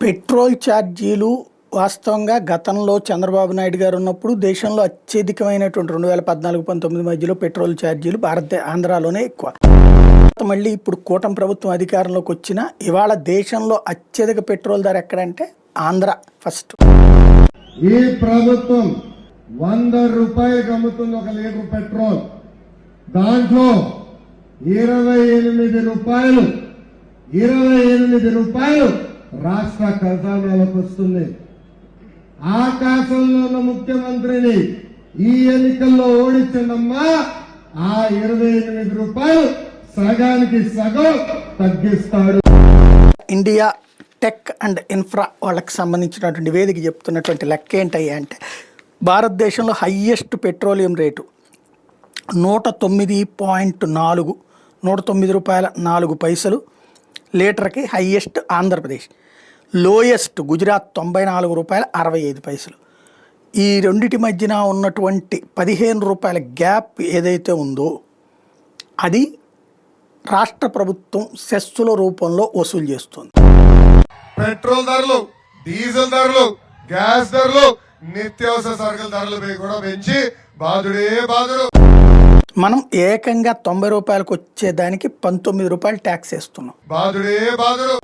Petrol ఛార్జీలు వాస్తవంగా గతంలో చంద్రబాబు నాయుడు గారు ఉన్నప్పుడు దేశంలో అత్యధికమైనటువంటి 2014-19 మధ్యలో పెట్రోల్ ఛార్జీలు ఆంధ్రాలోనే ఎక్కువ. మళ్ళీ ఇప్పుడు కూటమి ప్రభుత్వం అధికారంలోకి వచ్చిన ఇవాళ దేశంలో అత్యధిక పెట్రోల్ ధర ఎక్కడంటే ఆంధ్ర ఫస్ట్. ఈ ప్రభుత్వం 100 రూపాయలకు అమ్ముతుంది ఒక లీటర్ పెట్రోల్. దాంట్లో 28 రూపాయలు రాష్ట్ర ఖజానాలకు వస్తుంది. ఆకాశంలో ఉన్న ముఖ్యమంత్రిని ఈ ఎన్నికల్లో ఓడించండమ్మా, ఆ 28 రూపాయలు సగానికి సగం తగ్గిస్తాడు. ఇండియా టెక్ అండ్ ఇన్ఫ్రా వాళ్ళకి సంబంధించినటువంటి వేదిక చెప్తున్నటువంటి లెక్క ఏంటయ్యా అంటే భారతదేశంలో హయ్యెస్ట్ పెట్రోలియం రేటు 109.4 ₹109.04 లీటర్కి హయ్యెస్ట్ ఆంధ్రప్రదేశ్, లోయెస్ట్ గుజరాత్ ₹94.65. ఈ రెండిటి మధ్యన ఉన్నటువంటి ₹15 గ్యాప్ ఏదైతే ఉందో అది రాష్ట్ర ప్రభుత్వం సెస్సుల రూపంలో వసూలు చేస్తుంది. పెట్రోల్ ధరలు, డీజిల్ ధరలు, గ్యాస్ ధరలు, నిత్యావసర సరుకుల ధరలు కూడా పెంచి బాధుడు. మనం ఏకంగా ₹90 వచ్చేదానికి ₹19 ట్యాక్స్ వేస్తున్నాం. బాధుడు.